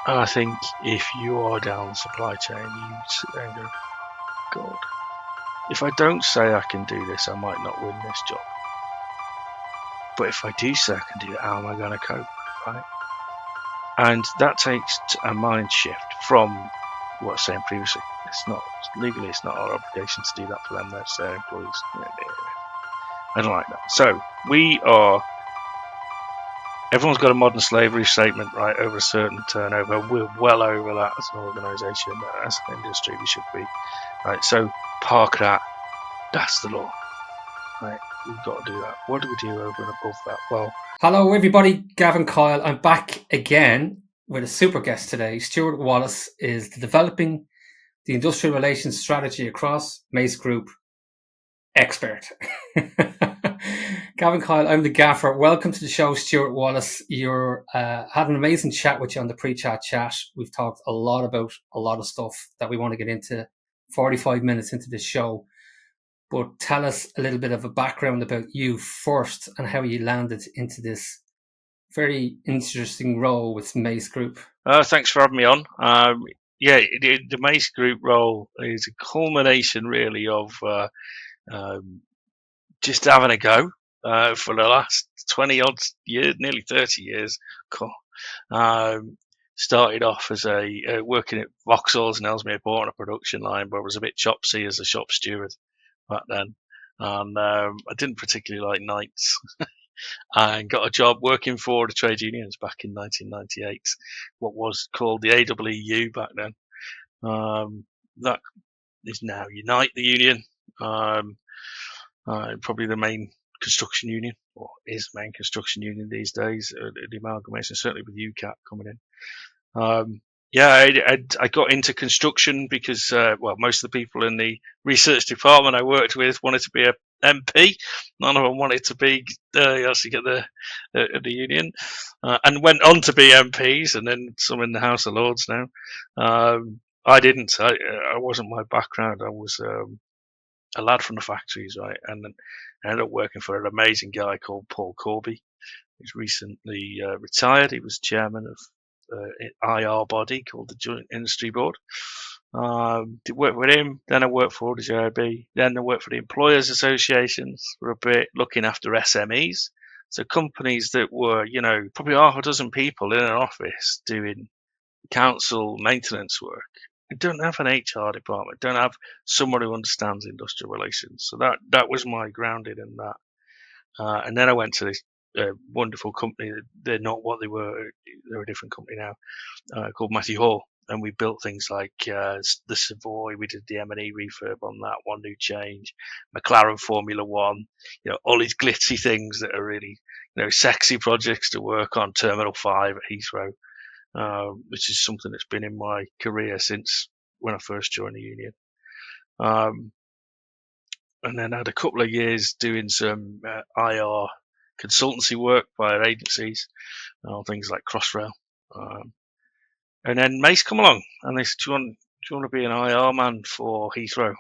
And I think if you are down the supply chain, you sit there and go, God, if I don't say I can do this, I might not win this job. But if I do say I can do it, how am I going to cope, right? And that takes a mind shift from what I was saying previously. It's not legally, it's not our obligation to do that for them. That's their employees. I don't like that. So everyone's got a modern slavery statement, right, over a certain turnover. We're well over that as an organisation, as an industry, we should be, right? So park that. That's the law, right? We've got to do that. What do we do over and above that? Well, hello everybody, Gavin Kyle. I'm back again with a super guest today. Stuart Wallis is developing the industrial relations strategy across Mace Group expert. Gavin Kyle, I'm the Gaffer. Welcome to the show, Stuart Wallis. You're had an amazing chat with you on the pre-chat chat. We've talked a lot about a lot of stuff that we want to get into 45 minutes into the show. But tell us a little bit of a background about you first and how you landed into this very interesting role with Mace Group. Thanks for having me on. The Mace Group role is a culmination, really, of just having a go for the last 20 odd years, nearly 30 years. Cool. Started off as working at Vauxhall's in Ellesmere Port on a production line, but I was a bit chopsy as a shop steward back then. And I didn't particularly like nights. And got a job working for the trade unions back in 1998, what was called the AWEU back then. That is now Unite, the union, probably the main construction union, or is the main construction union these days, the amalgamation, certainly with UCAT coming in. I got into construction because, most of the people in the research department I worked with wanted to be a MP. None of them wanted to be actually get the union, and went on to be MPs, and then some in the House of Lords now. I didn't. I wasn't my background. I was a lad from the factories, right, and then I ended up working for an amazing guy called Paul Corby. He's recently retired. He was chairman of IR body called the Joint Industry Board. Did work with him. Then I worked for the JIB. Then I worked for the Employers Associations for a bit, looking after SMEs. So companies that were, probably half a dozen people in an office doing council maintenance work. We don't have an HR department. Don't have someone who understands industrial relations. So that was my grounding in that. And then I went to this wonderful company. They're not what they were. They're a different company now, called Matthew Hall. And we built things like the Savoy. We did the M&E refurb on that, one new change, McLaren Formula One, all these glitzy things that are really, sexy projects to work on. Terminal 5 at Heathrow, which is something that's been in my career since when I first joined the union. And then I had a couple of years doing some IR consultancy work via agencies, things like Crossrail. And then Mace come along and they said, do you want to be an IR man for Heathrow?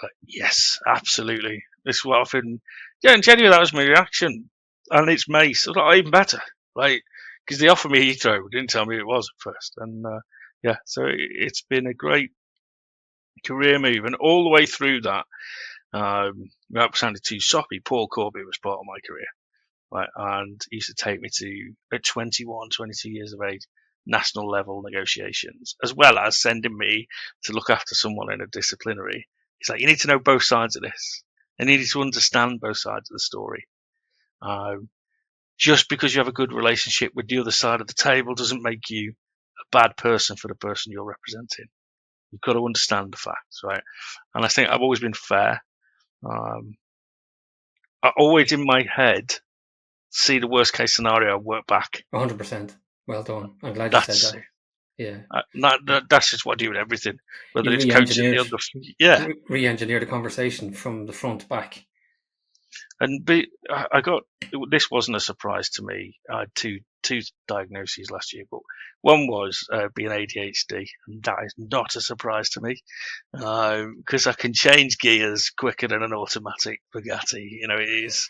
Like, yes, absolutely. This is what I've been. Yeah, and genuinely, that was my reaction. And it's Mace. I was like, even better, right? Because they offered me Heathrow, didn't tell me who it was at first. And so it's been a great career move. And all the way through that, that sounded too soppy. Paul Corby was part of my career, right? And he used to take me to, at 21, 22 years of age, national level negotiations, as well as sending me to look after someone in a disciplinary. He's like, you need to know both sides of this. I needed to understand both sides of the story. Just because you have a good relationship with the other side of the table doesn't make you a bad person for the person you're representing. You've got to understand the facts, right? And I think I've always been fair. I always, in my head, see the worst case scenario and work back. 100%. Well done. I'm glad you said that. Yeah. That's just what I do with everything. Whether you it's coaching the other, re-engineer the conversation from the front back. And this wasn't a surprise to me. I had two diagnoses last year, but one was being ADHD, and that is not a surprise to me because I can change gears quicker than an automatic Bugatti. It is,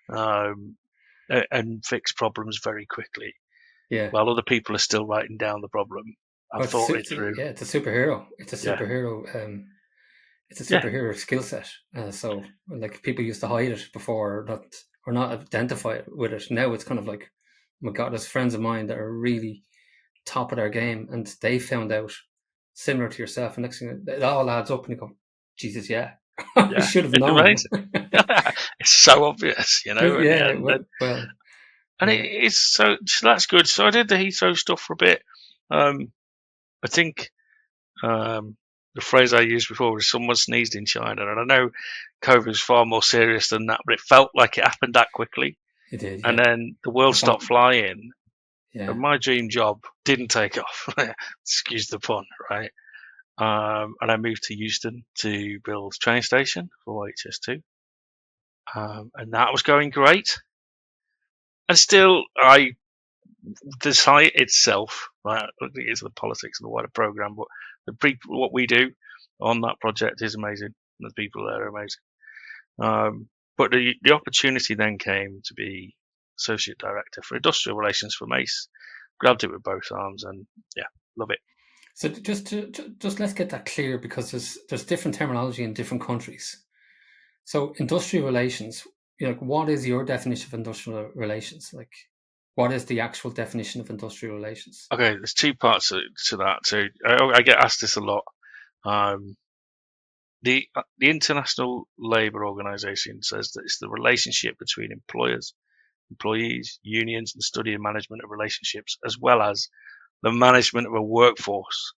and fix problems very quickly. Yeah. while other people are still writing down the problem and Oh, thought it through. it's a superhero. It's a Yeah, superhero. It's a yeah, superhero skill set. So like people used to hide it before, or not identify it with it. Now it's kind of like, oh my God, there's friends of mine that are really top of their game, and they found out similar to yourself. And next thing, it all adds up, and you go, Jesus, yeah, I yeah. should have It's known. amazing. It's so obvious, you know. Yeah, well, And yeah, it's so that's good. So I did the Heathrow stuff for a bit. I think the phrase I used before was someone sneezed in China, and I know COVID was far more serious than that, but it felt like it happened that quickly. it did. And Yeah, then the world stopped flying, yeah. and my dream job didn't take off. Excuse the pun, right? And I moved to Euston to build a train station for HS2, and that was going great. And still, the site itself, right? It's the politics of the wider program, but what we do on that project is amazing. The people there are amazing. But the opportunity then came to be associate director for industrial relations for Mace. Grabbed it with both arms, and yeah, love it. So just let's get that clear, because there's different terminology in different countries. So industrial relations, like, what is your definition of industrial relations? Like, what is the actual definition of industrial relations? Okay, there's two parts to that. So I get asked this a lot. Um, the International Labour Organization says that it's the relationship between employers, employees, unions, and study and management of relationships, as well as the management of a workforce,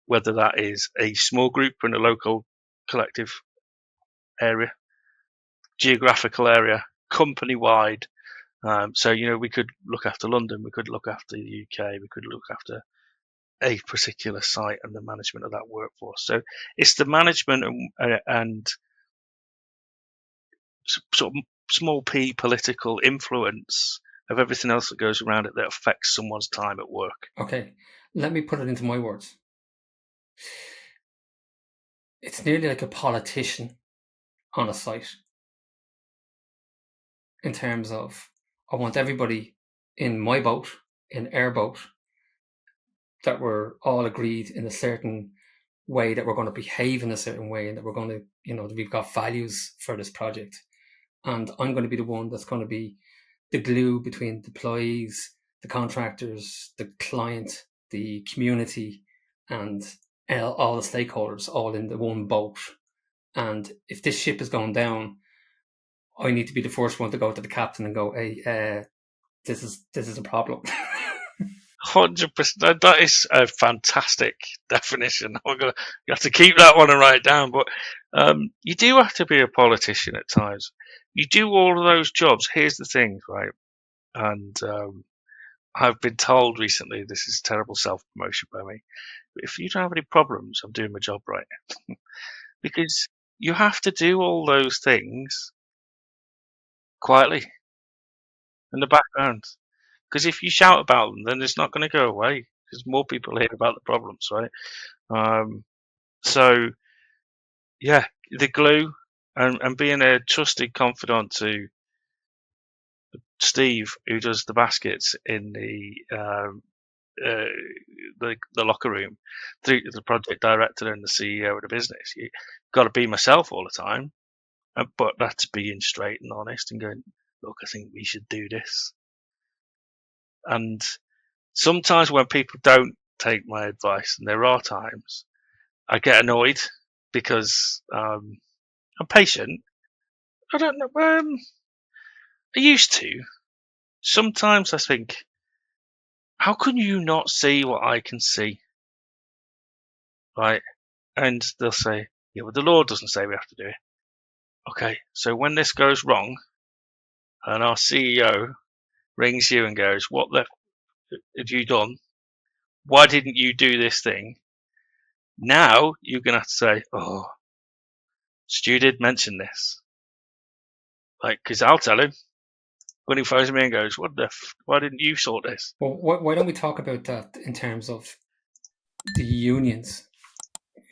whether that is a small group in a local collective area, geographical area, company wide. So, we could look after London, we could look after the UK, we could look after a particular site and the management of that workforce. So it's the management and sort of small p political influence of everything else that goes around it that affects someone's time at work. Okay, let me put it into my words. It's nearly like a politician on a site, in terms of, I want everybody in my boat, in our boat, that we're all agreed in a certain way, that we're going to behave in a certain way, and that we're going to, that we've got values for this project. And I'm going to be the one that's going to be the glue between the employees, the contractors, the client, the community, and all the stakeholders, all in the one boat. And if this ship is going down, I need to be the first one to go to the captain and go, "Hey, this is a problem." 100%. That is a fantastic definition. You have to keep that one and write it down. But you do have to be a politician at times. You do all of those jobs. Here's the thing, right? And I've been told recently, this is terrible self-promotion by me, but if you don't have any problems, I'm doing my job right. Because you have to do all those things quietly in the background. Because if you shout about them, then it's not going to go away. Because more people hear about the problems, right? So yeah, the glue and being a trusted confidant to Steve, who does the baskets in the locker room, through the project director and the CEO of the business. You got to be myself all the time, but that's being straight and honest and going, look, I think we should do this. And sometimes when people don't take my advice, and there are times, I get annoyed because I'm patient. I don't know. I used to. Sometimes I think, how can you not see what I can see? Right? And they'll say, yeah, well, the law doesn't say we have to do it. Okay, so when this goes wrong, and our CEO rings you and goes, what the have you done? Why didn't you do this thing? Now you're going to have to say, oh, Stu did mention this. Like, because I'll tell him when he phones me and goes, why didn't you sort this? Well, why don't we talk about that in terms of the unions,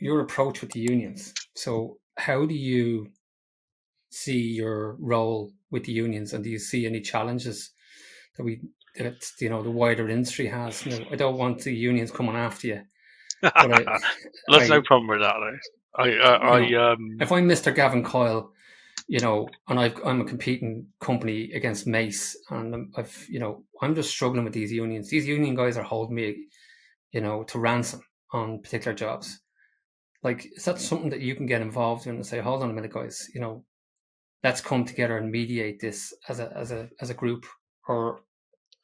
your approach with the unions? So how do you see your role with the unions, and do you see any challenges that we the wider industry has. Now, I don't want the unions coming after you, but There's no problem with that, though. if I'm Mr. Gavin Coyle, and I'm a competing company against Mace, and I'm just struggling with these unions. These union guys are holding me, to ransom on particular jobs. Like, is that something that you can get involved in and say, hold on a minute, guys, let's come together and mediate this as a group? Or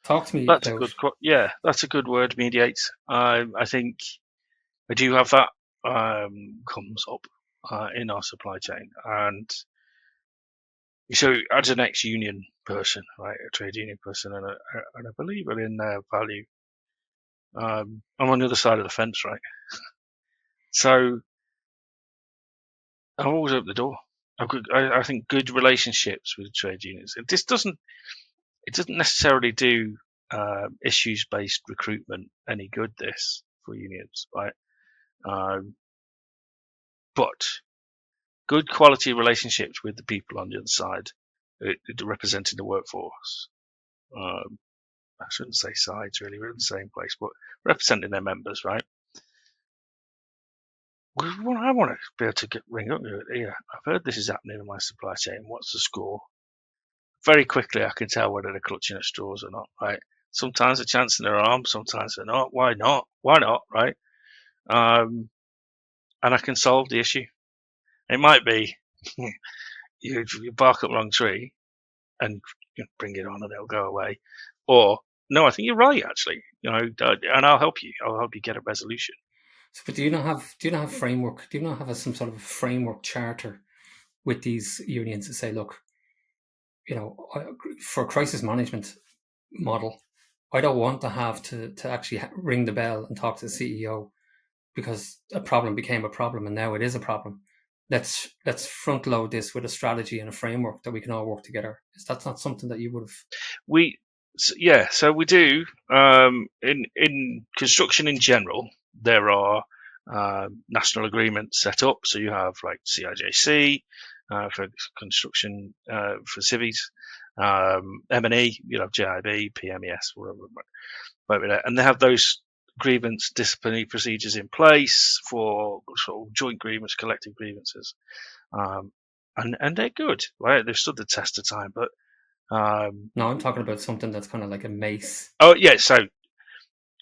talk to me That's about. that's a good word, mediate. I think I do have that comes up in our supply chain, and so as an ex-union person, right, a trade union person, and a believer in their value, I'm on the other side of the fence, right? So I've always opened the door. I think good relationships with trade unions. This doesn't necessarily do issues-based recruitment any good. This for unions, right? But good quality relationships with the people on the other side, representing the workforce. I shouldn't say sides, really. We're in the same place, but representing their members, right? Well, I want to be able to ring up here. I've heard this is happening in my supply chain. What's the score? Very quickly, I can tell whether they're clutching at straws or not, right? Sometimes they're chancing their arm, sometimes they're not. Why not? Why not, right? And I can solve the issue. It might be you bark up the wrong tree and bring it on and it'll go away. Or, no, I think you're right, actually. And I'll help you. I'll help you get a resolution. So, but do you not have framework? Do you not have some sort of framework charter with these unions to say, look, for crisis management model, I don't want to have to actually ring the bell and talk to the CEO because a problem became a problem and now it is a problem. Let's front load this with a strategy and a framework that we can all work together. Is that not something that you would have? So we do. In construction in general, there are national agreements set up. So you have like CIJC for construction for civies, M&E, you have JIB, PMES, whatever, and they have those grievance disciplinary procedures in place for sort of joint grievance, collective grievances, and they're good, right? They've stood the test of time, but. No, I'm talking about something that's kind of like a Mace. Oh, yeah. So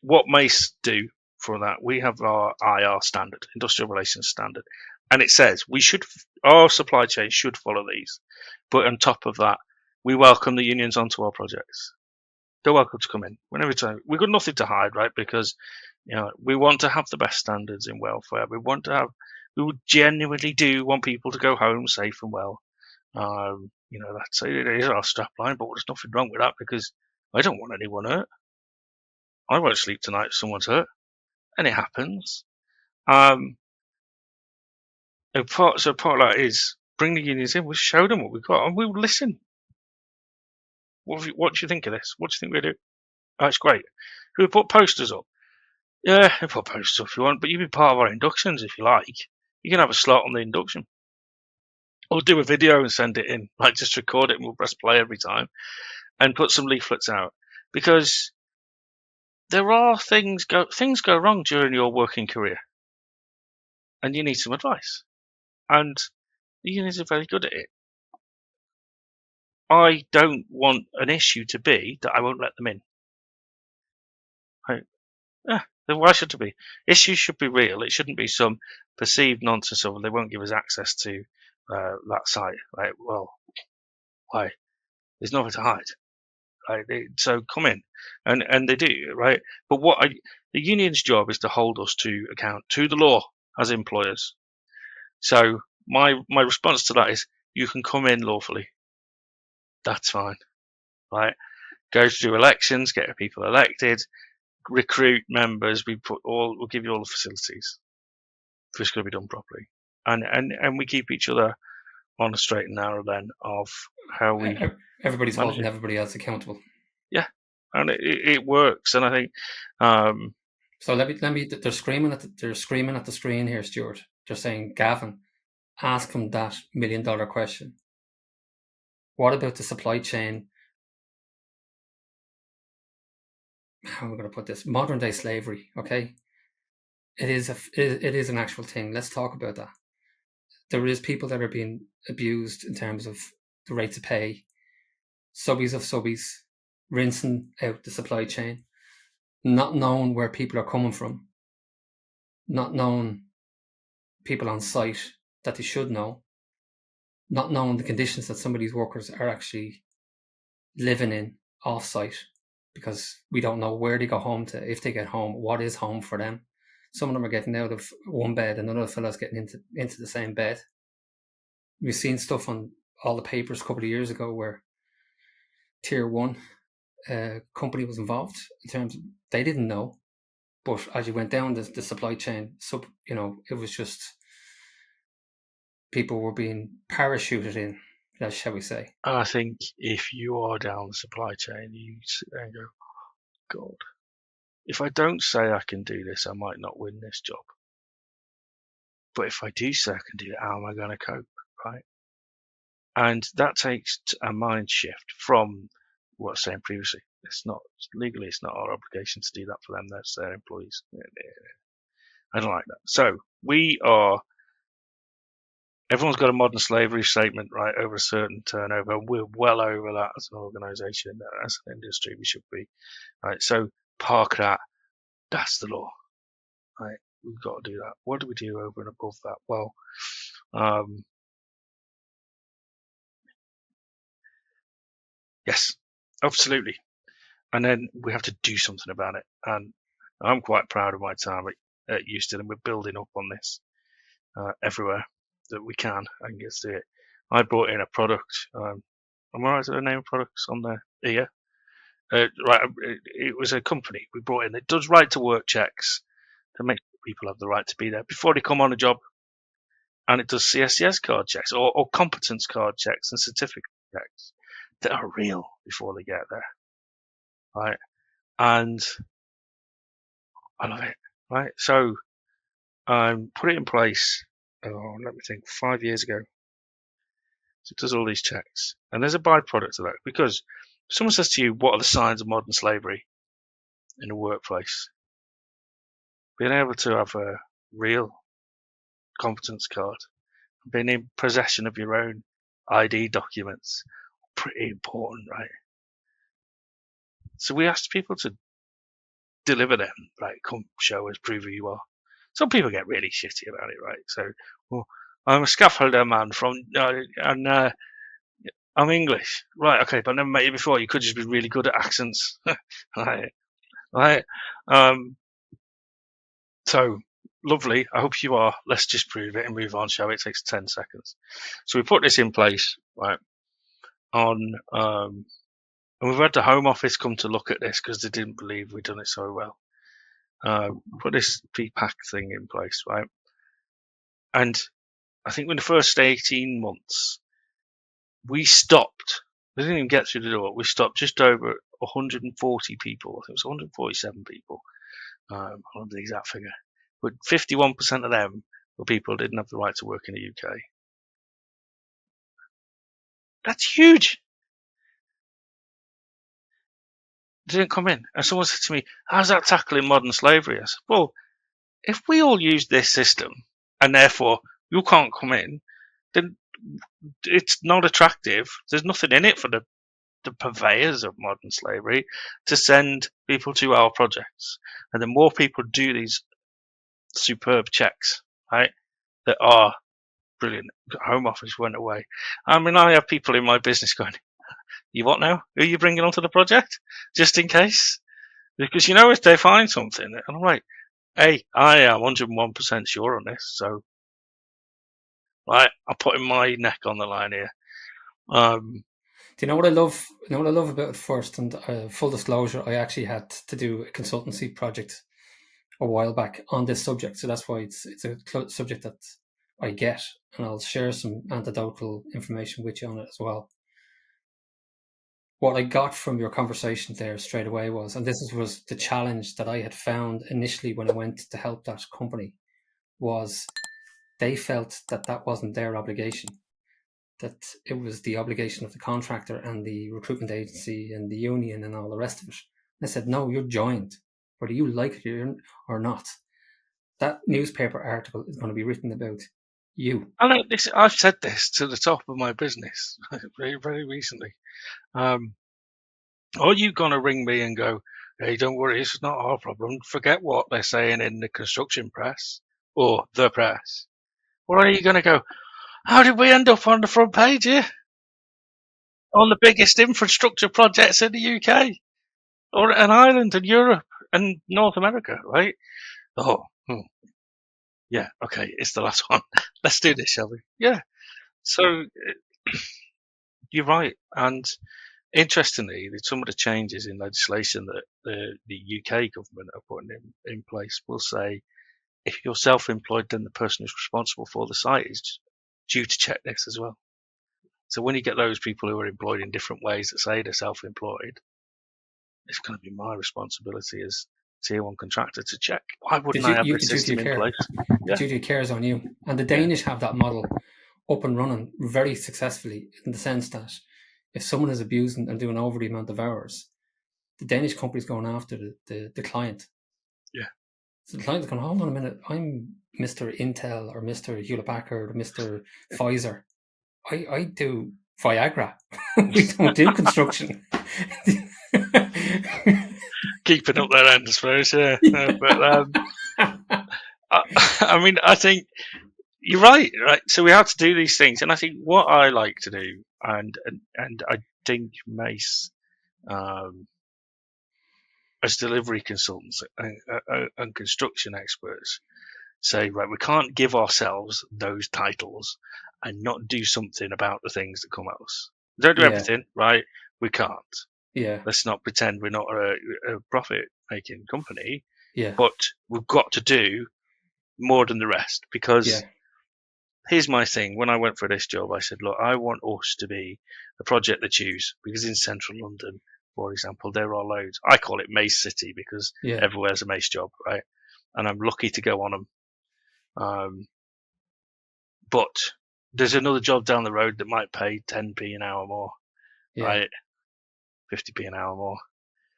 what Mace do for that, we have our IR standard, industrial relations standard, and it says our supply chain should follow these. But on top of that, we welcome the unions onto our projects. They're welcome to come in whenever time. We've got nothing to hide, right? Because we want to have the best standards in welfare. We would genuinely do want people to go home safe and well. That's it is our strap line, but there's nothing wrong with that because I don't want anyone hurt. I won't sleep tonight if someone's hurt, and it happens. And part of that is bring the unions in. We'll show them what we've got, and we'll listen. What do you think of this? What do you think we do? Oh, it's great. We put posters up. Yeah, we put posters up if you want, but you be part of our inductions if you like. You can have a slot on the induction. Or do a video and send it in. Like, just record it and we'll press play every time. And put some leaflets out. Because there are things go wrong during your working career. And you need some advice. And the unions are very good at it. I don't want an issue to be that I won't let them in. Right? Then why should it be? Issues should be real. It shouldn't be some perceived nonsense of they won't give us access to that site. Right? Well, why? There's nothing to hide. Right? So come in, and they do, right? But the union's job is to hold us to account to the law as employers. So my response to that is, you can come in lawfully. That's fine, right? Go through elections, get people elected, recruit members. We'll give you all the facilities. It's going to be done properly, and we keep each other on a straight and narrow then of how we. Everybody's holding everybody else accountable. Yeah, and it works, and I think. So let me. They're screaming at the screen here, Stuart. They're saying, Gavin, ask him that $1 million question. What about the supply chain how am I going to put this? Modern day slavery. Okay, it is an actual thing. Let's talk about that. There is people that are being abused in terms of the rates of pay, subbies of subbies, rinsing out the supply chain, not knowing where people are coming from, not knowing people on site that they should know, not knowing the conditions that some of these workers are actually living in off site, because we don't know where they go home to, if they get home, what is home for them. Some of them are getting out of one bed and another fella's getting into the same bed. We've seen stuff on all the papers a couple of years ago where tier one company was involved in terms of, they didn't know, but as you went down the supply chain, it was just people were being parachuted in, shall we say. And I think if you are down the supply chain, you sit there and go, God, if I don't say I can do this, I might not win this job. But if I do say I can do it, how am I going to cope, right? And that takes a mind shift from what I was saying previously. It's not legally, it's not our obligation to do that for them. That's their employees. I don't like that. So everyone's got a modern slavery statement, right, over a certain turnover. We're well over that as an organisation, as an industry. We should be, right? So park that. That's the law, right? We've got to do that. What do we do over and above that? Well, yes, absolutely. And then we have to do something about it. And I'm quite proud of my time at Euston, and we're building up on this everywhere that we can and get to it. I brought in a product. Am I right to the name of products on there? Yeah. Right. It was a company we brought in. It does right to work checks to make sure people have the right to be there before they come on a job. And it does CSCS card checks or competence card checks and certificate checks that are real before they get there. Right. And I love it. Right. So put it in place, let me think, 5 years ago. So it does all these checks. And there's a byproduct of that, because if someone says to you, what are the signs of modern slavery in the workplace? Being able to have a real competence card, being in possession of your own ID documents, pretty important, right? So we asked people to deliver them, like, come show us, prove who you are. Some people get really shitty about it, right? So, well, I'm a scaffolder man from, and I'm English, right? Okay, but I never met you before. You could just be really good at accents, right? So lovely. I hope you are. Let's just prove it and move on, shall we? It takes 10 seconds. So we put this in place, right? And we've had the Home Office come to look at this because they didn't believe we'd done it so well. Put this PPAC thing in place, right? And I think in the first 18 months, we stopped. We didn't even get through the door. We stopped just over 140 people. I think it was 147 people. I don't know the exact figure. But 51% of them were people who didn't have the right to work in the UK. That's huge. They didn't come in. And someone said to me, how's that tackling modern slavery? I said, well, if we all use this system and therefore you can't come in, then it's not attractive. There's nothing in it for the purveyors of modern slavery to send people to our projects. And the more people do these superb checks, right, that are brilliant. Home Office went away. I mean, I have people in my business going, you what now? Who are you bringing onto the project? Just in case? Because if they find something, and I'm like, hey, I am 101% sure on this, so right, I'm putting my neck on the line here. Do you know what I love? You know what I love about it first? And full disclosure, I actually had to do a consultancy project a while back on this subject, so that's why it's a subject that I get, and I'll share some anecdotal information with you on it as well. What I got from your conversation there straight away was, and this was the challenge that I had found initially when I went to help that company, was they felt that that wasn't their obligation, that it was the obligation of the contractor and the recruitment agency and the union and all the rest of it. I said, no, you're joined, whether you like it or not. That newspaper article is going to be written about you. I've said this to the top of my business very, very recently. Are you going to ring me and go, hey, don't worry, it's not our problem. Forget what they're saying in the construction press or the press. Or are you going to go, how did we end up on the front page here? On the biggest infrastructure projects in the UK or in Ireland and Europe and North America, right? Oh, yeah, okay, it's the last one. Let's do this, shall we? Yeah. So you're right. And interestingly, some of the changes in legislation that the UK government are putting in place will say if you're self-employed, then the person who's responsible for the site is due to check this as well. So when you get those people who are employed in different ways that say they're self-employed, it's going to be my responsibility as tier one contractor to check. Why wouldn't I have this system in place? The duty of care is on you. And the Danish have that model up and running very successfully in the sense that if someone is abusing and doing over the amount of hours, the Danish company's going after the client. Yeah. So the client's going, hold on a minute, I'm Mr. Intel or Mr. Hewlett Packard or Mr. Pfizer. I do Viagra. We don't do construction. Keeping up their end, I suppose, yeah. But I mean, I think you're right. So we have to do these things, and I think what I like to do, and I think Mace, as delivery consultants and construction experts, say, right, we can't give ourselves those titles and not do something about the things that come at us. Don't do everything, right? We can't. Yeah. Let's not pretend we're not a profit-making company. Yeah. But we've got to do more than the rest because here's my thing. When I went for this job, I said, look, I want us to be the project they choose because in central London, for example, there are loads. I call it Mace City because everywhere's a Mace job, right? And I'm lucky to go on them. But there's another job down the road that might pay 10p an hour more, right? 50p an hour more.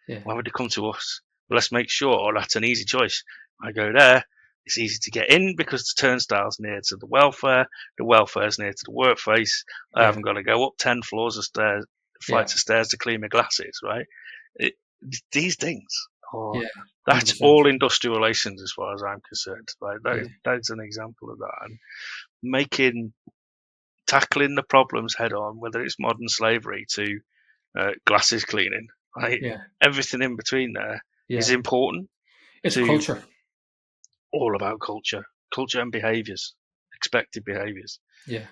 Yeah. Why would they come to us? Well, let's make sure that's an easy choice. I go there. It's easy to get in because the turnstile's near to the welfare's near to the workplace. I haven't got to go up 10 floors of stairs, flights of stairs to clean my glasses, right? These things, that's 100%. all industrial relations as far as I'm concerned, right? That's an example of that. And tackling the problems head on, whether it's modern slavery to glasses cleaning, right? Everything in between there is important. It's culture. All about culture and behaviours, expected behaviours. Yeah.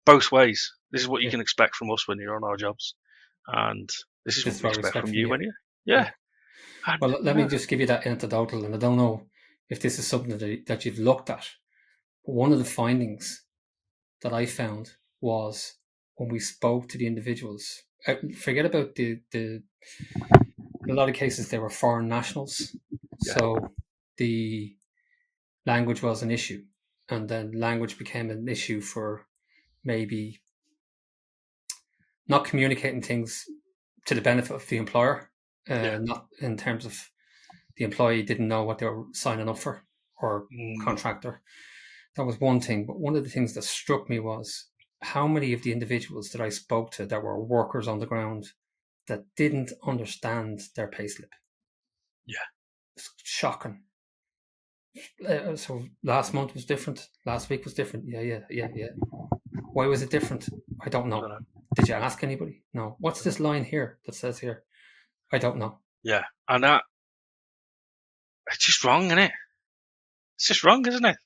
Both ways. This is what you can expect from us when you're on our jobs, and this is what we expect from you when you. Yeah. Well, let me just give you that anecdotal, and I don't know if this is something that you've looked at. But one of the findings that I found was when we spoke to the individuals. Forget about in a lot of cases they were foreign nationals, so the language was an issue, and then language became an issue for maybe not communicating things to the benefit of the employer, not in terms of the employee didn't know what they were signing up for or contractor. That was one thing. But one of the things that struck me was how many of the individuals that I spoke to that were workers on the ground that didn't understand their payslip. Yeah. It's shocking. So last month was different. Last week was different. Yeah. Why was it different? I don't know. Did you ask anybody? No. What's this line here that says here? I don't know. Yeah. And it's just wrong, isn't it? It's just wrong, isn't it?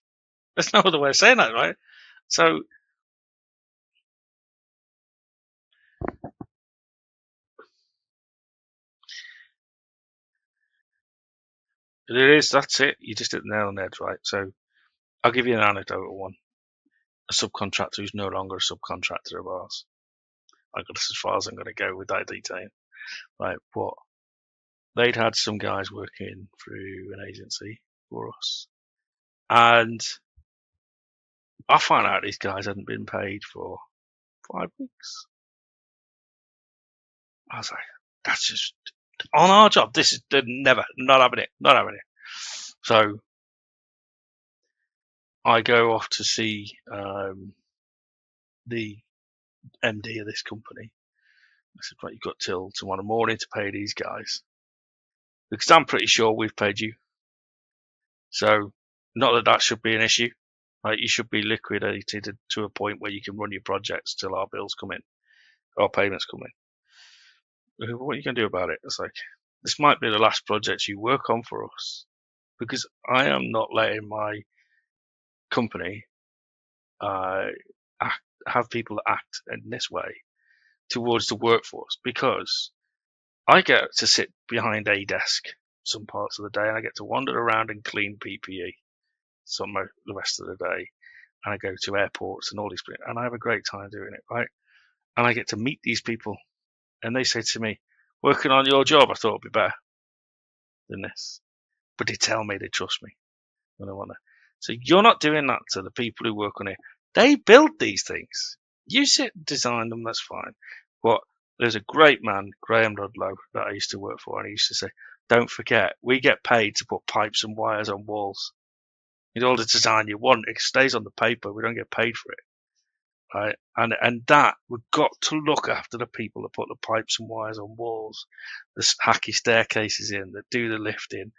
There's no other way of saying that, right? So that's it. You just hit the nail on the head, right? So I'll give you an anecdotal one. A subcontractor who's no longer a subcontractor of ours. I've got as far as I'm going to go with that detail. Right, but they'd had some guys working through an agency for us. And I found out these guys hadn't been paid for 5 weeks. I was like, that's on our job. This is never, not having it. So I go off to see the MD of this company. I said, right, you've got till tomorrow morning to pay these guys, because I'm pretty sure we've paid you. So not that should be an issue. Right, you should be liquidated to a point where you can run your projects till our bills come in, our payments come in. What are you going to do about it? It's like, this might be the last project you work on for us, because I am not letting my company have people act in this way towards the workforce, because I get to sit behind a desk some parts of the day, and I get to wander around and clean PPE the rest of the day, and I go to airports and all these places, and I have a great time doing it, right? And I get to meet these people, and they say to me, working on your job, I thought it'd be better than this. But they tell me they trust me, and I want to. So you're not doing that to the people who work on it. They build these things. You sit and design them, that's fine. But there's a great man, Graham Ludlow, that I used to work for, and he used to say, don't forget, we get paid to put pipes and wires on walls. You all the design you want, it stays on the paper, we don't get paid for it. Right? And that, we've got to look after the people that put the pipes and wires on walls, the hacky staircases in, that do the lifting,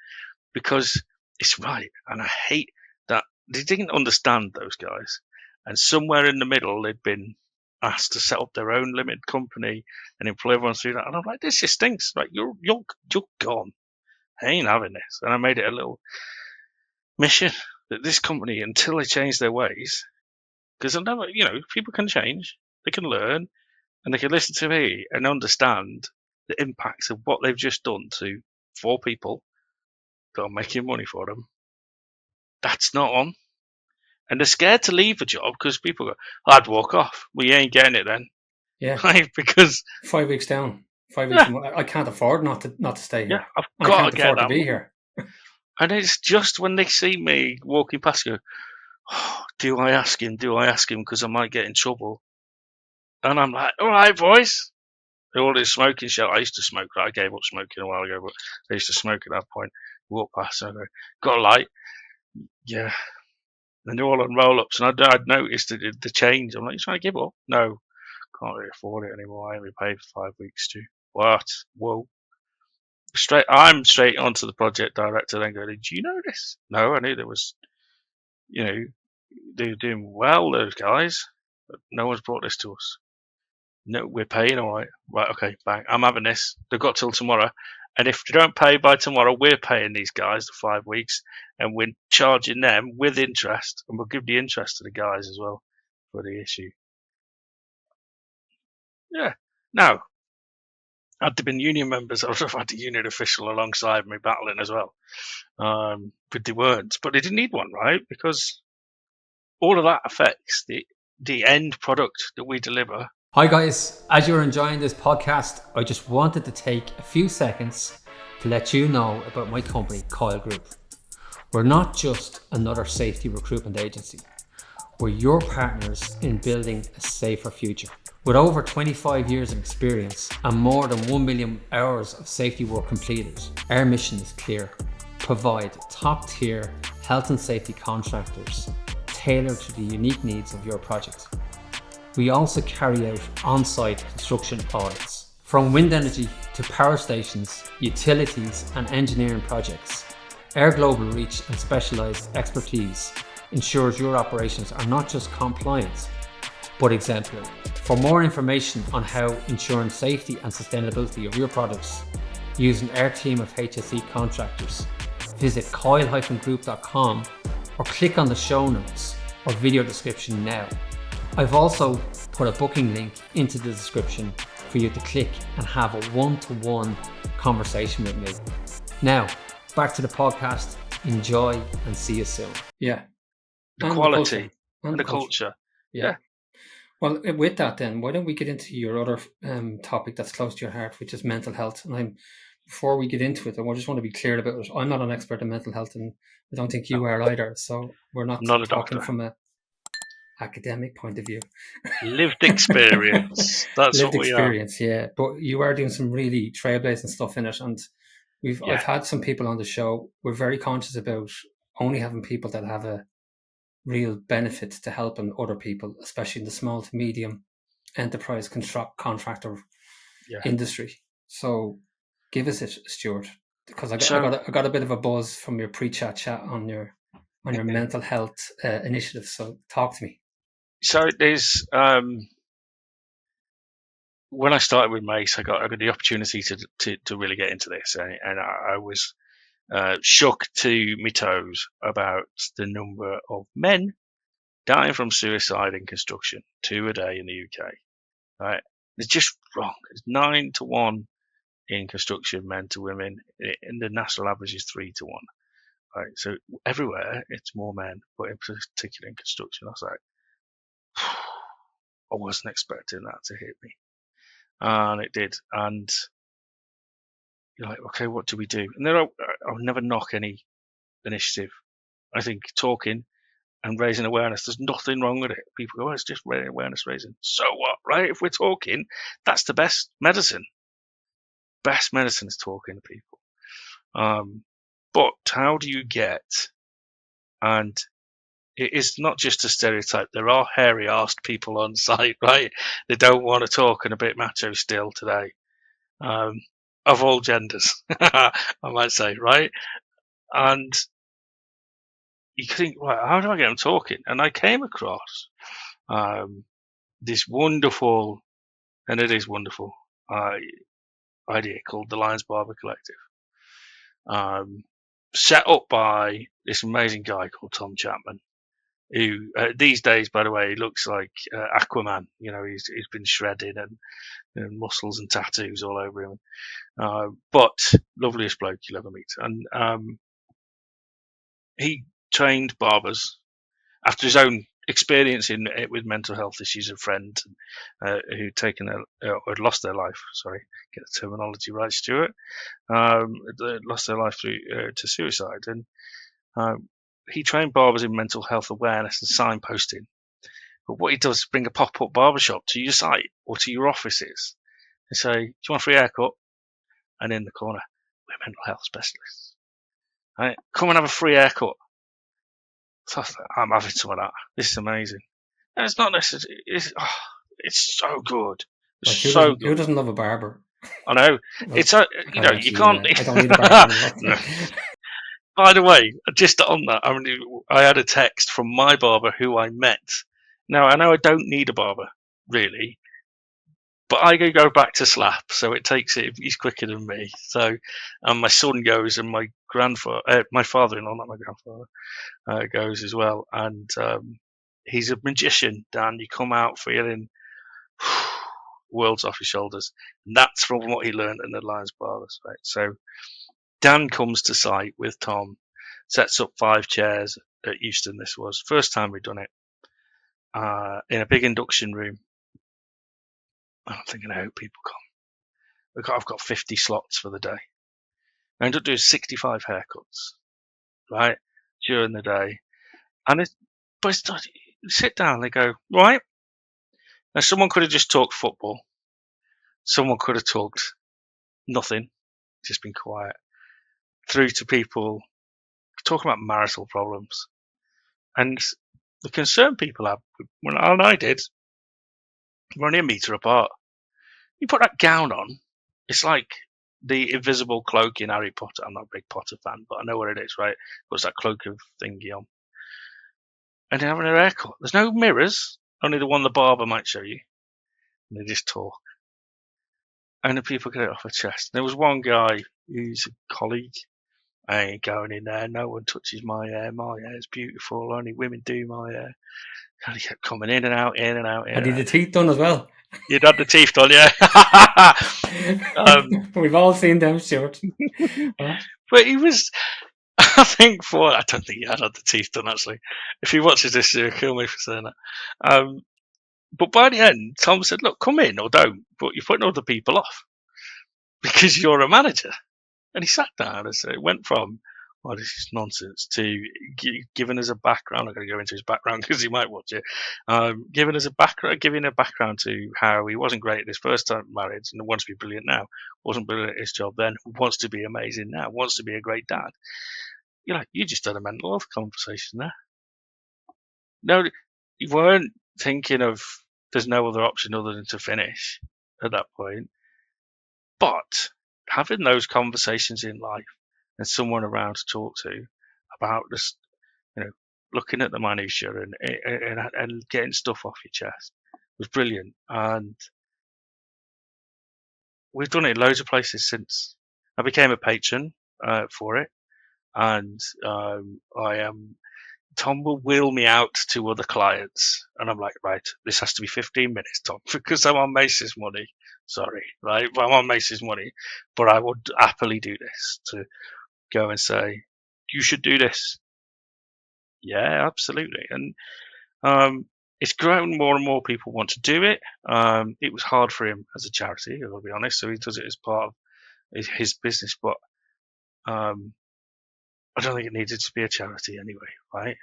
because it's right. And I hate that they didn't understand, those guys. And somewhere in the middle, they'd been asked to set up their own limited company and employ everyone through that. And I'm like, this just stinks. Like, you're gone. I ain't having this. And I made it a little mission that this company, until they change their ways, because I'll never, people can change, they can learn, and they can listen to me and understand the impacts of what they've just done to 4 people that are making money for them. That's not on. And they're scared to leave a job because people go, I'd walk off. Well, you ain't getting it then. Yeah. Right? Because 5 weeks down. 5 weeks. Yeah. I can't afford not to stay here. Yeah, I've got to get that to be here. And it's just when they see me walking past, go, oh, do I ask him? Because I might get in trouble. And I'm like, all right, boys. All this smoking shit. I used to smoke. I gave up smoking a while ago, but I used to smoke at that point. Walk past and I go, got a light? Yeah. And they're all on roll-ups, and I'd noticed the change. I'm like, you trying to give up? No, can't really afford it anymore. I only paid for 5 weeks too. What? Whoa. I'm straight onto the project director, then go, did you know this? No, I knew there was, they were doing well, those guys, but no one's brought this to us. No, we're paying, all right. Right, okay, bang. I'm having this. They've got till tomorrow. And if they don't pay by tomorrow, we're paying these guys the 5 weeks, and we're charging them with interest, and we'll give the interest to the guys as well for the issue. Yeah. Now, had there been union members, I would have had the union official alongside me battling as well. But they weren't. But they didn't need one, right? Because all of that affects the end product that we deliver. Hi guys, as you're enjoying this podcast, I just wanted to take a few seconds to let you know about my company, Coil Group. We're not just another safety recruitment agency. We're your partners in building a safer future. With over 25 years of experience and more than 1 million hours of safety work completed, our mission is clear. Provide top-tier health and safety contractors tailored to the unique needs of your project. We also carry out on-site construction audits. From wind energy to power stations, utilities and engineering projects, our global reach and specialised expertise ensures your operations are not just compliant, but exemplary. For more information on how ensuring safety and sustainability of your products using our team of HSE contractors, visit coil-group.com or click on the show notes or video description now. I've also put a booking link into the description for you to click and have a one-to-one conversation with me. Now, back to the podcast. Enjoy and see you soon. Yeah. The quality and the culture. Yeah. Well, with that then, why don't we get into your other topic that's close to your heart, which is mental health. And before we get into it, I just want to be clear about it. I'm not an expert in mental health, and I don't think you are either. So we're not talking from a academic point of view. Lived experience. That's Lived what we are. experience, yeah. But you are doing some really trailblazing stuff in it, and Yeah. I've had some people on the show. We're very conscious about only having people that have a real benefit to helping other people, especially in the small to medium enterprise contractor industry. So give us it, Stuart, because I got a bit of a buzz from your pre-chat on your mental health initiative. So talk to me. So there's when I started with Mace, I got the opportunity to really get into this, and I was shook to my toes about the number of men dying from suicide in construction, 2 a day in the UK. Right, it's just wrong. It's 9-1 in construction, men to women, and the national average is 3-1. Right, so everywhere it's more men, but in particular in construction, I was like, I wasn't expecting that to hit me, and it did. And you're like, okay, what do we do? And then I'll never knock any initiative. I think talking and raising awareness, there's nothing wrong with it. People go, oh, it's just awareness raising. So what, right? If we're talking, that's the best medicine. Best medicine is talking to people. But how do you get, and it is not just a stereotype, there are hairy-arsed people on site, right? They don't want to talk and a bit macho still today. Of all genders, I might say, right? And you think, well, how do I get them talking? And I came across this wonderful, and it is wonderful, idea called the Lions Barber Collective, set up by this amazing guy called Tom Chapman, who these days, by the way, looks like Aquaman. You know, he's been shredded and muscles and tattoos all over him. But loveliest bloke you'll ever meet. And he trained barbers after his own experience with mental health issues. A friend who'd taken or had lost their life. Sorry, get the terminology right, Stuart. Lost their life to suicide, and he trained barbers in mental health awareness and signposting. But what he does is bring a pop-up barbershop to your site or to your offices and say, do you want a free haircut? And in the corner, we're mental health specialists. Right? Come and have a free haircut. So I'm having some of that. This is amazing. And it's not necessarily, it's so good. Like So who doesn't love a barber? I know. Well, It's you can't. I don't need a barber. No. By the way, just on that, I had a text from my barber who I met. Now, I know I don't need a barber, really, but I go back to slap, so it takes it. He's quicker than me. So, and my son goes, and my father-in-law, not my grandfather, goes as well. And he's a magician, Dan. You come out feeling worlds off your shoulders. And that's from what he learned in the Lions Barbers, right? So Dan comes to site with Tom, sets up 5 chairs at Euston. This was first time we'd done it in a big induction room. I'm thinking, I hope people come. I've got 50 slots for the day. I end up doing 65 haircuts, right, during the day. And you sit down, they go, right. Now, someone could have just talked football. Someone could have talked nothing, just been quiet, through to people talking about marital problems. And the concern people have, and I did, we're only a metre apart. You put that gown on, it's like the invisible cloak in Harry Potter. I'm not a big Potter fan, but I know what it is, right? Puts that cloak of thingy on. And they're having a haircut. There's no mirrors, only the one the barber might show you. And they just talk. And the people get it off their chest. There was one guy who's a colleague. I ain't going in there. No one touches my hair. My hair's beautiful. Only women do my hair. And he kept coming in and out, in and out. And he had the teeth done as well. You'd had the teeth done, yeah. We've all seen them, Stuart. But he was, I don't think he had the teeth done, actually. If he watches this, he'll kill me for saying that. But by the end, Tom said, look, come in or don't, but you're putting other people off because you're a manager. And he sat down and said, it went from, this is nonsense, to giving us a background. I'm going to go into his background because he might watch it. Giving a background to how he wasn't great at his first time married and wants to be brilliant now, wasn't brilliant at his job then, wants to be amazing now, wants to be a great dad. You're like, you just had a mental health conversation there. No, you weren't thinking of there's no other option other than to finish at that point. But having those conversations in life and someone around to talk to about this, looking at the minutiae and getting stuff off your chest was brilliant. And we've done it in loads of places since. I became a patron for it, and Tom will wheel me out to other clients, and I'm like, right, this has to be 15 minutes, Tom, because I'm on Mace's money. Sorry, right? I'm on Mace's money, but I would happily do this to go and say, you should do this. Yeah, absolutely. And it's grown. More and more people want to do it. It was hard for him as a charity, I'll be honest. So he does it as part of his business, but I don't think it needed to be a charity anyway, right?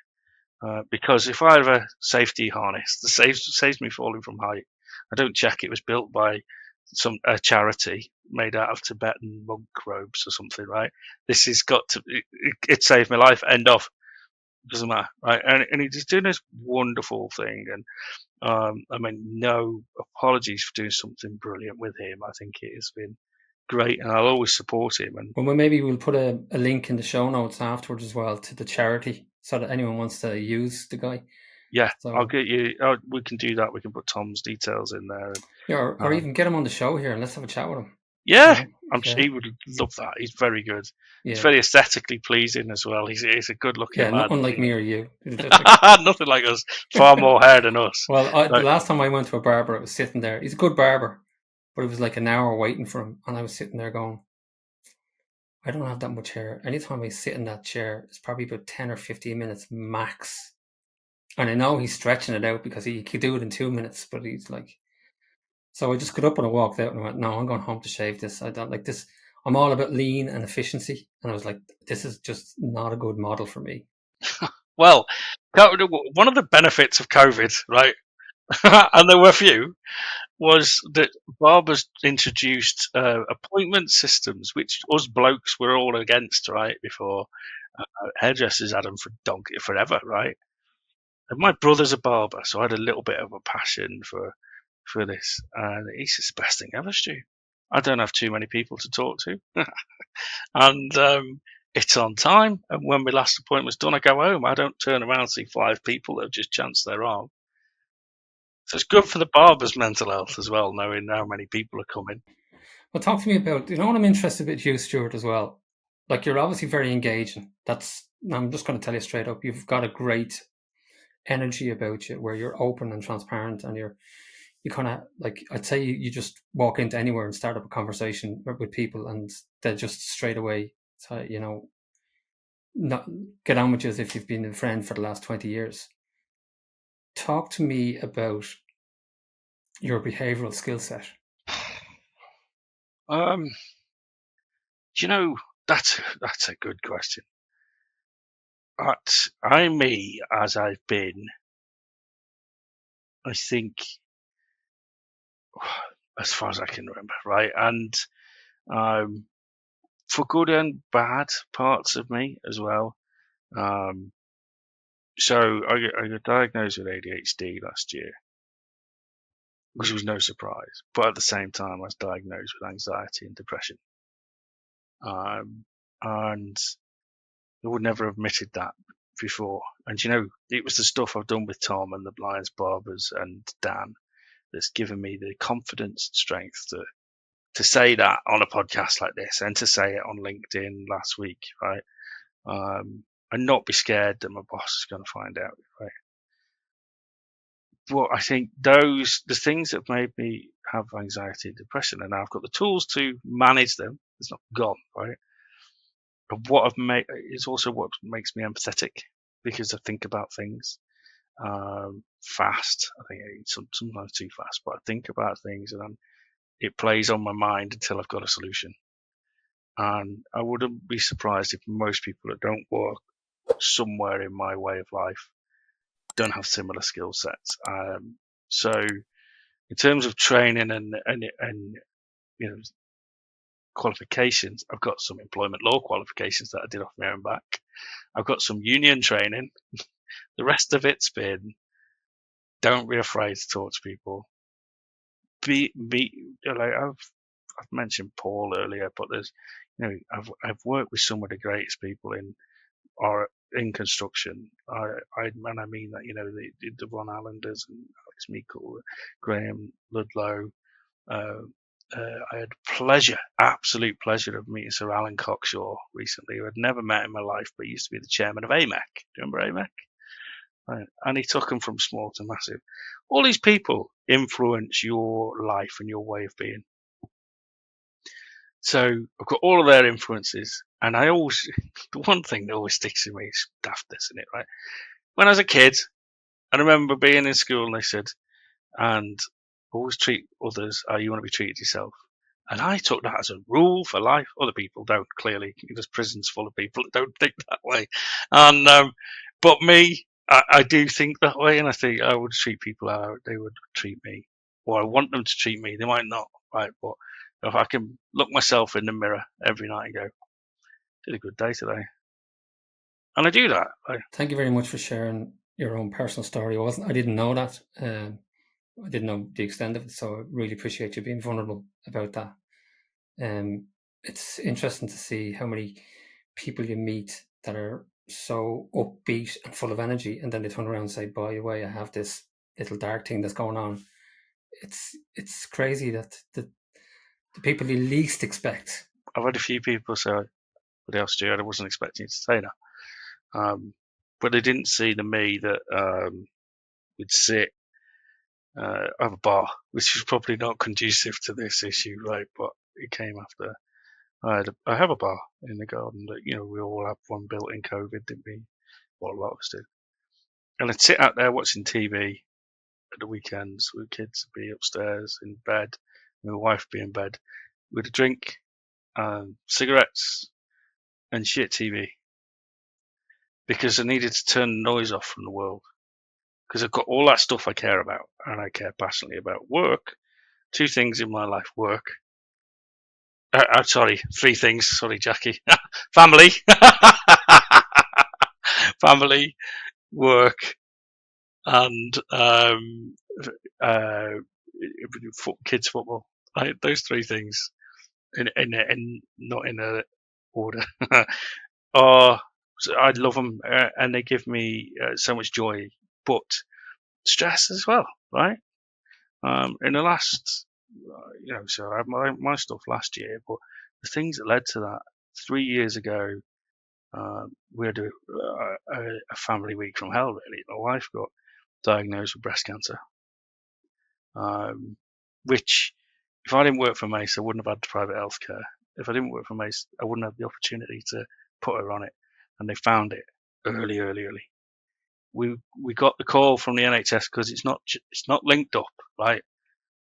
Because if I have a safety harness that saves me falling from height, I don't check it was built by a charity made out of Tibetan monk robes or something, right? This has got to, it saved my life, end of. Doesn't matter, right? And he's doing this wonderful thing, and no apologies for doing something brilliant with him. I think it has been great, and I'll always support him. And well, maybe we'll put a link in the show notes afterwards as well to the charity, so that anyone wants to use the guy. Yeah, so, I'll get you. We can do that. We can put Tom's details in there. Yeah, or even get him on the show here and let's have a chat with him. Yeah, I'm sure he would love that. He's very good. Yeah. He's very aesthetically pleasing as well. He's a good looking lad. Yeah, unlike me or you. Nothing like us. Far more hair than us. Well, the last time I went to a barber, I was sitting there. He's a good barber, but it was like an hour waiting for him, and I was sitting there going, I don't have that much hair. Anytime I sit in that chair, it's probably about 10 or 15 minutes max. And I know he's stretching it out because he could do it in 2 minutes, but he's like... So I just got up and I walked out and I went, no, I'm going home to shave this. I don't like this. I'm all about lean and efficiency. And I was like, this is just not a good model for me. Well, one of the benefits of COVID, right, and there were a few, was that barbers introduced appointment systems, which us blokes were all against, right, before. Hairdressers had them forever, right? And my brother's a barber, so I had a little bit of a passion for this, and it's the best thing ever, Stu. I don't have too many people to talk to, and it's on time. And when my last appointment's done, I go home. I don't turn around and see 5 people that have just chanced their arm. So it's good for the barber's mental health as well, knowing how many people are coming. Well, talk to me about, what I'm interested with you, Stuart, as well. Like, you're obviously very engaging. I'm just going to tell you straight up, you've got a great energy about you where you're open and transparent, and you kind of, like, I'd say you just walk into anywhere and start up a conversation with people and they'll just straight away, not get on with you as if you've been a friend for the last 20 years. Talk to me about your behavioral skill set. That's a good question. I'm me as I've been, I think, as far as I can remember, right? And for good and bad parts of me as well. So I got diagnosed with ADHD last year, which was no surprise. But at the same time, I was diagnosed with anxiety and depression. And I would never have admitted that before. And it was the stuff I've done with Tom and the Lions Barbers and Dan that's given me the confidence and strength to say that on a podcast like this, and to say it on LinkedIn last week, right? And not be scared that my boss is going to find out, right? Well, I think the things that made me have anxiety and depression, and now I've got the tools to manage them. It's not gone, right? But what I've made is also what makes me empathetic, because I think about things fast. I think sometimes too fast, but I think about things and it plays on my mind until I've got a solution. And I wouldn't be surprised if most people that don't work somewhere in my way of life don't have similar skill sets. So in terms of training and you know qualifications, I've got some employment law qualifications that I did off my own back. I've got some union training. The rest of it's been don't be afraid to talk to people. Be like I've mentioned Paul earlier, but there's I've worked with some of the greatest people in construction. I mean that the Ron Allanders and Alex Meikle, Graham Ludlow. Uh, I had absolute pleasure of meeting Sir Alan Cockshaw recently, who I'd never met in my life, but he used to be the chairman of AMEC. Do you remember AMEC? Right. And he took them from small to massive. All these people influence your life and your way of being. So I've got all of their influences, and I always, the one thing that always sticks in me is daftness, isn't it, right? When I was a kid, I remember being in school and they said, and always treat others how you want to be treated yourself. And I took that as a rule for life. Other people don't, clearly. There's prisons full of people that don't think that way. And, but me, I do think that way, and I think I would treat people how they would treat me, or I want them to treat me. They might not, right? But if I can look myself in the mirror every night and go, did a good day today. And I do that. Thank you very much for sharing your own personal story. I didn't know that. I didn't know the extent of it, so I really appreciate you being vulnerable about that. It's interesting to see how many people you meet that are so upbeat and full of energy, and then they turn around and say, by the way, I have this little dark thing that's going on. It's crazy that the people you least expect. I've had a few people say, "What else, Stuart? I wasn't expecting you to say that." But they didn't see the me that would sit. I have a bar, which is probably not conducive to this issue, right? But it came after I have a bar in the garden that we all have one built in COVID, didn't we? Well, a lot of us did. And I'd sit out there watching TV at the weekends with kids would be upstairs in bed, and my wife would be in bed with a drink, cigarettes, and shit TV, because I needed to turn the noise off from the world. Because I've got all that stuff I care about, and I care passionately about work. Two things in my life: work. Sorry, three things. Sorry, Jackie. Family, family, work, and kids football. Right? Those three things, in not in a order. Oh, I love them, and they give me so much joy, but stress as well, right? In the last, so I had my stuff last year, but the things that led to that 3 years ago, we had a family week from hell, really. My wife got diagnosed with breast cancer, which, if I didn't work for Mace, I wouldn't have had private healthcare. If I didn't work for Mace, I wouldn't have the opportunity to put her on it, and they found it early. We got the call from the NHS because it's not linked up, right?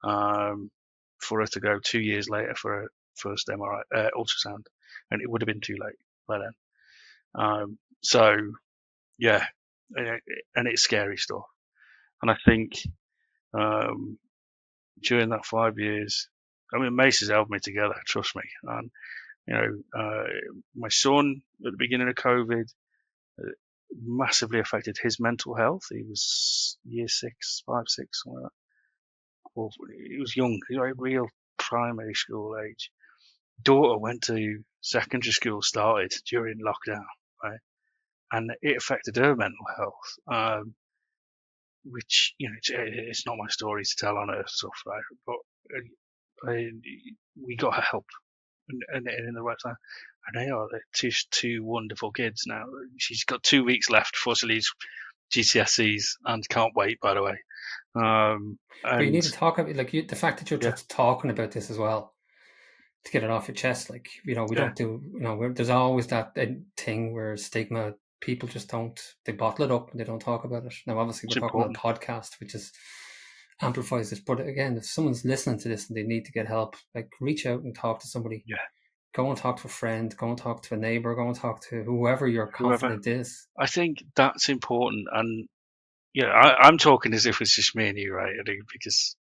For her to go 2 years later for her first MRI ultrasound, and it would have been too late by then. So yeah, and it's scary stuff. And I think during that 5 years, I mean, Mace has held me together, trust me. And my son at the beginning of COVID massively affected his mental health. He was year 6, 5, 6, something like that. Well, he was young. He was real primary school age. Daughter went to secondary school, started during lockdown, right? And it affected her mental health, which, it's not my story to tell on her stuff, right? But we got her help and in the right time. And they are two wonderful kids now. She's got 2 weeks left before she leaves GCSEs and can't wait, by the way. But you need to talk about the fact that you're just talking about this as well, to get it off your chest. We don't do, there's always that thing where stigma, people just don't, they bottle it up and they don't talk about it. Now, obviously, we're talking about a podcast, which is amplifies this. But again, if someone's listening to this and they need to get help, reach out and talk to somebody. Yeah. Go and talk to a friend, go and talk to a neighbour, go and talk to whoever your confidant is. I think that's important. And I'm talking as if it's just me and you, right? I think because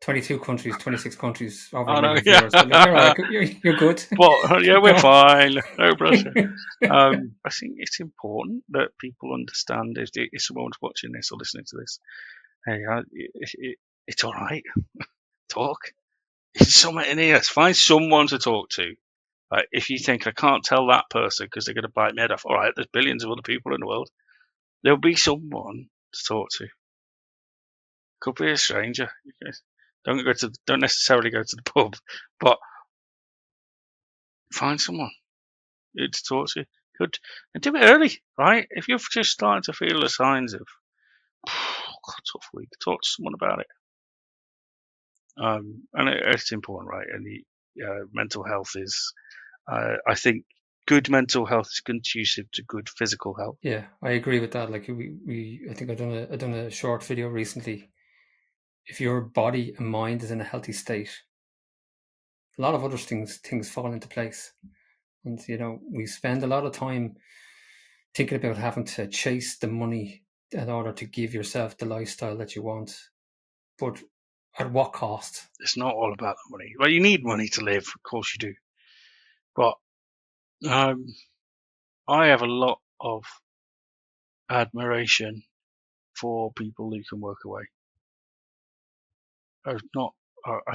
22 countries, 26 countries, over I a know, million yeah. viewers. But you're all right. You're good. But yeah, Keep we're going. fine. No pressure. I think it's important that people understand if someone's watching this or listening to this, hey, it's all right. Talk. There's someone in here. Find someone to talk to. If you think I can't tell that person because they're going to bite my head off, all right, there's billions of other people in the world. There'll be someone to talk to. Could be a stranger. Don't necessarily go to the pub, but find someone to talk to. Good, and do it early, right? If you're just starting to feel the signs of tough week, talk to someone about it. And it's important, right? And the mental health is, I think, good mental health is conducive to good physical health. Yeah, I agree with that. Like I think I've done a short video recently. If your body and mind is in a healthy state, a lot of other things fall into place. And we spend a lot of time thinking about having to chase the money in order to give yourself the lifestyle that you want. But at what cost? It's not all about the money. Well, you need money to live, of course you do. But I have a lot of admiration for people who can work away. I've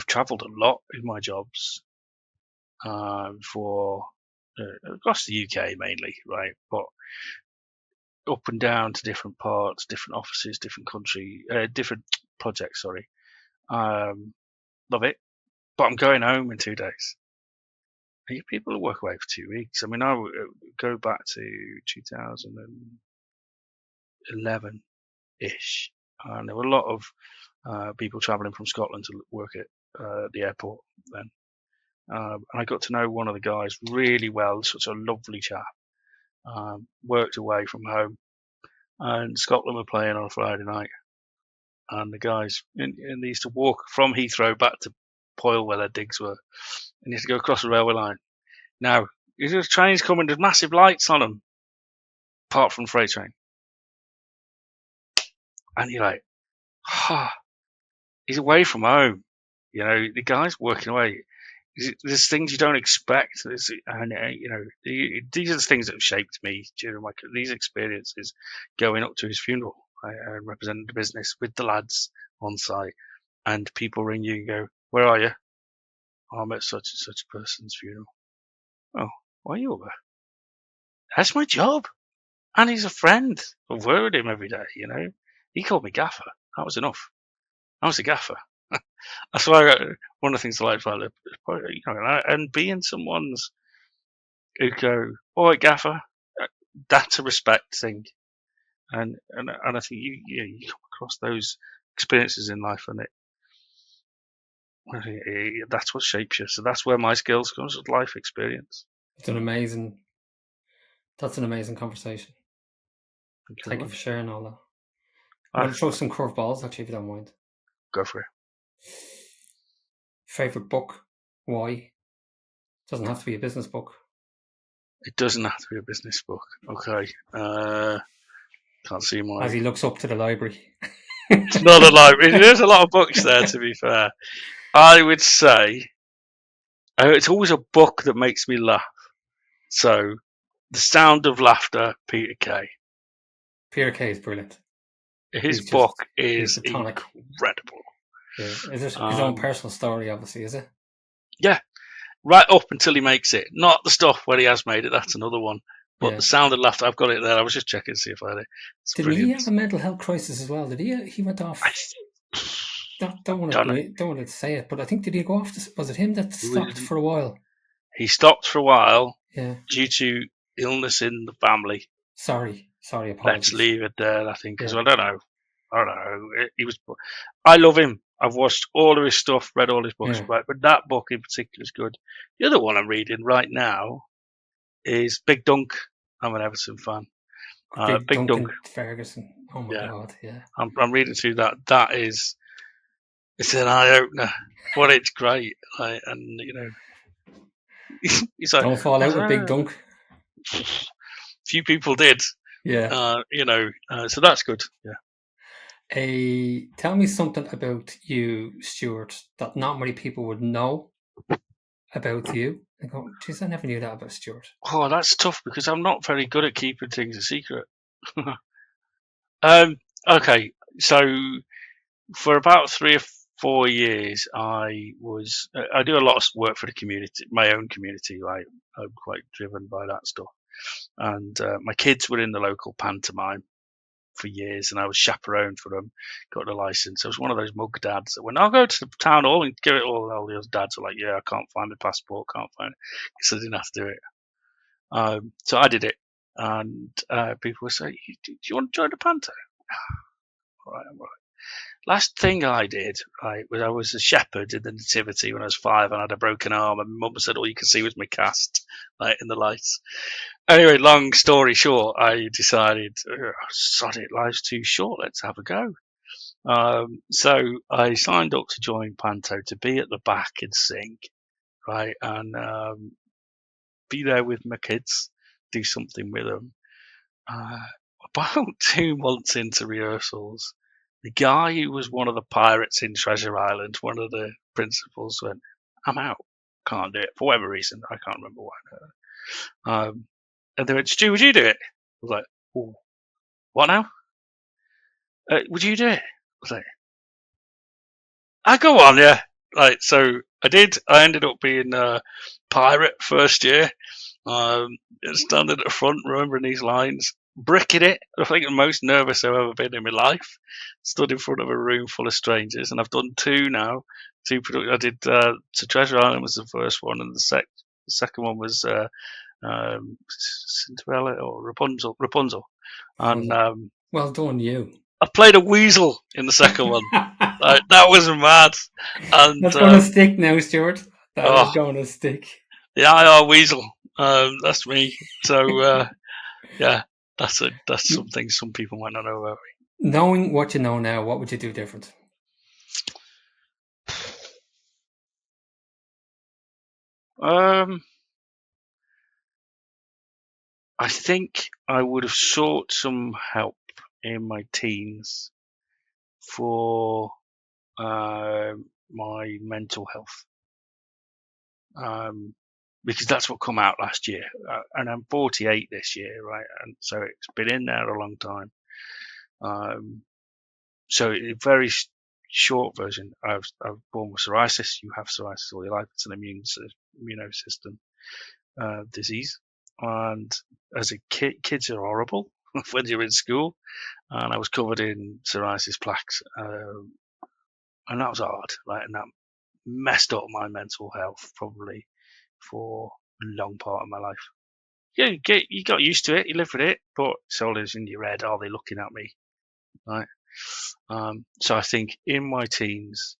travelled a lot in my jobs for across the UK mainly, right? But up and down to different parts, different offices, different country, different projects. Sorry, love it. But I'm going home in 2 days. And you people who work away for 2 weeks. I mean, I would go back to 2011 ish, and there were a lot of people travelling from Scotland to work at the airport then. And I got to know one of the guys really well, such a lovely chap. Worked away from home, and Scotland were playing on a Friday night, and the guys and they used to walk from Heathrow back to Poyle where their digs were, and you had to go across the railway line. Now, there's trains coming, there's massive lights on them, apart from the freight train, and you're like, he's away from home. The guy's working away. There's things you don't expect, and these are the things that have shaped me during these experiences. Going up to his funeral, and representing the business with the lads on site, and people ring you and go, "Where are you?" Oh, I'm at such and such a person's funeral. Oh, why are you over? That's my job, and he's a friend. I've worked with him every day. He called me Gaffer. That was enough. I was a Gaffer. That's why one of the things I like about it, and being someone's who go, "All right, Gaffer," that's a respect thing, and I think you come across those experiences in life, and that's what shapes you. So that's where my skills comes with life experience. That's an amazing conversation. Thank you for sharing all that. I'm going to throw some curveballs, actually, if you don't mind. Go for it. Favorite book? Why? Doesn't have to be a business book. It doesn't have to be a business book. Okay. Can't see my. As he looks up to the library. It's not a library. There's a lot of books there, to be fair. I would say it's always a book that makes me laugh. So, The Sound of Laughter, Peter Kay. Peter Kay is brilliant. His book is incredible. Yeah. Is it his own personal story, obviously, is it? Yeah. Right up until he makes it. Not the stuff where he has made it, that's another one. But The Sound of Laughter, I've got it there. I was just checking to see if I had it. Didn't he have a mental health crisis as well? Did he? He went off. Don't want to say it, but I think did he go off? Was it him that stopped for a while? He stopped for a while. Yeah. Due to illness in the family. Sorry. Apologies. Let's leave it there. I think because I don't know. I love him. I've watched all of his stuff, read all his books, but that book in particular is good. The other one I'm reading right now is Big Dunk. I'm an Everton fan. Big Dunk. Ferguson. Oh my God, yeah. I'm reading through that. It's an eye opener, but it's great. And He's like, Don't fall out with Big Dunk. Few people did. Yeah. So that's good. Yeah. Tell me something about you, Stuart, that not many people would know about you. I go, geez, I never knew that about Stuart. Oh, that's tough because I'm not very good at keeping things a secret. Okay, so for about 3 or 4 years, I do a lot of work for the community, my own community. Right, I'm quite driven by that stuff. And my kids were in the local pantomime for years, and I was chaperone for them. Got the license. I was one of those mug dads that went, "I'll go to the town hall and give it all." And all the other dads were like, "Yeah, I can't find my passport, can't find it," because I didn't have to do it. So I did it, and people would say, "Do you want to join the panto?" All right, I'm all right. Last thing I did, right, was I was a shepherd in the nativity when I was 5 and I had a broken arm, and Mum said all you could see was my cast, like in the lights. Anyway, long story short, I decided, sod it, life's too short, let's have a go. So I signed up to join Panto to be at the back and sing, right, and be there with my kids, do something with them. About 2 months into rehearsals, the guy who was one of the pirates in Treasure Island, one of the principals, went, "I'm out. Can't do it." For whatever reason. I can't remember why. And they went, "Stu, would you do it?" I was like, "Oh, what now? Would you do it?" I was like, "I go on, yeah." Like, so I did. I ended up being a pirate first year. Standing at the front, remembering these lines, bricking it. I think the most nervous I've ever been in my life. Stood in front of a room full of strangers, and I've done two now. I did to Treasure Island was the first one, and the second one was Cinderella or Rapunzel, and well done, you. I played a weasel in the second one. That was mad, and That's going to stick now, Stuart. That is oh, going to stick. the IR weasel. That's me. So yeah, that's something some people might not know about Knowing what you know now, what would you do different? me. I think I would have sought some help in my teens for my mental health, because that's what come out last year, and I'm 48 this year, right? And so it's been in there a long time. So a very short version, I was born with psoriasis. You have psoriasis all your life. It's an immunosystem disease. And as a kid, kids are horrible when you're in school. And I was covered in psoriasis plaques. And that was hard, right? And that messed up my mental health probably for a long part of my life. Yeah, you got used to it, you live with it, but it's always in your head, are they looking at me? Right? So I think in my teens,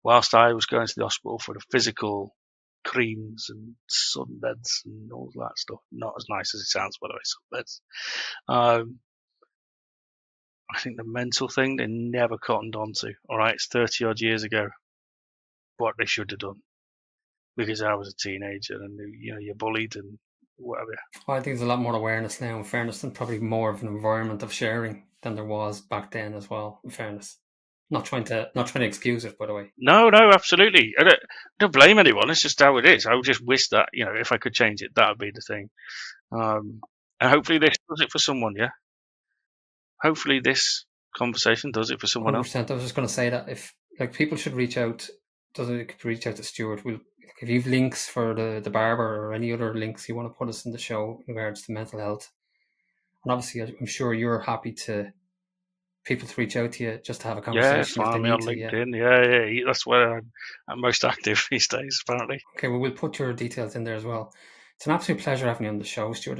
whilst I was going to the hospital for the physical creams and sunbeds and all that stuff, not as nice as it sounds, by the way, sunbeds. I think the mental thing they never cottoned on to. All right, it's 30 odd years ago. What they should have done, because I was a teenager and you're bullied and whatever. Well, I think there's a lot more awareness now, in fairness, and probably more of an environment of sharing than there was back then as well, in fairness. Not trying to excuse it, by the way. No, absolutely. I don't blame anyone. It's just how it is. I would just wish that, if I could change it, that would be the thing. And hopefully this does it for someone, yeah? Hopefully this conversation does it for someone else. 100%. I was just going to say that if people should reach out, could reach out to Stuart. If you've links for the barber or any other links you want to put us in the show in regards to mental health, and obviously I'm sure you're happy to people to reach out to you just to have a Yeah, conversation if they find me need on to. Yeah. LinkedIn. Yeah. That's where I'm most active these days, apparently. Okay, well, we'll put your details in there as well. It's an absolute pleasure having you on the show, Stuart.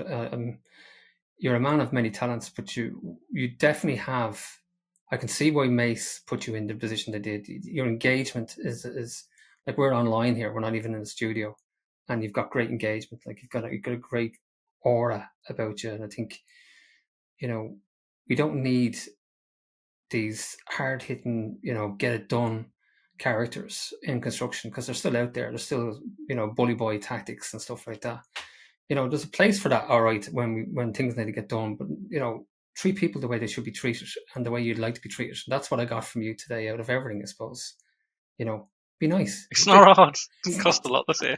You're a man of many talents, but you definitely have. I can see why Mace put you in the position they did. Your engagement is like we're online here. We're not even in the studio, and you've got great engagement. Like you've got a great aura about you, and I think we don't need these hard hitting, get it done characters in construction, because they're still out there. There's still, bully boy tactics and stuff like that. There's a place for that, all right, when things need to get done, but treat people the way they should be treated and the way you'd like to be treated. That's what I got from you today out of everything, I suppose. Be nice. It's not hard. It doesn't cost a lot to say.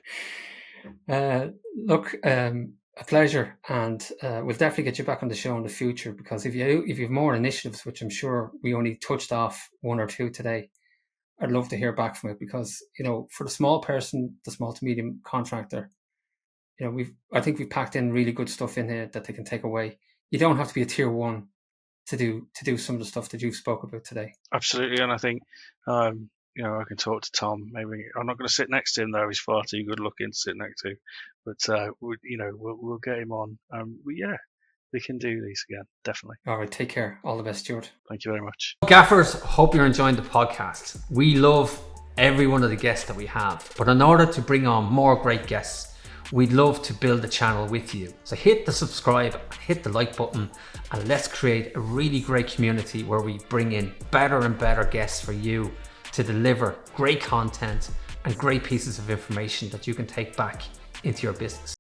Look, a pleasure, and we'll definitely get you back on the show in the future, because if you have more initiatives, which I'm sure we only touched off one or two today, I'd love to hear back from it, because for the small person, the small to medium contractor, I think we've packed in really good stuff in here that they can take away. You don't have to be a tier one to do some of the stuff that you've spoke about today. Absolutely, and I think I can talk to Tom. Maybe I'm not going to sit next to him though; he's far too good looking to sit next to. But we'll get him on. We can do these again, definitely. All right, take care. All the best, Stuart. Thank you very much. Gaffers, hope you're enjoying the podcast. We love every one of the guests that we have, but in order to bring on more great guests, we'd love to build the channel with you. So hit the subscribe, hit the like button, and let's create a really great community where we bring in better and better guests for you to deliver great content and great pieces of information that you can take back into your business.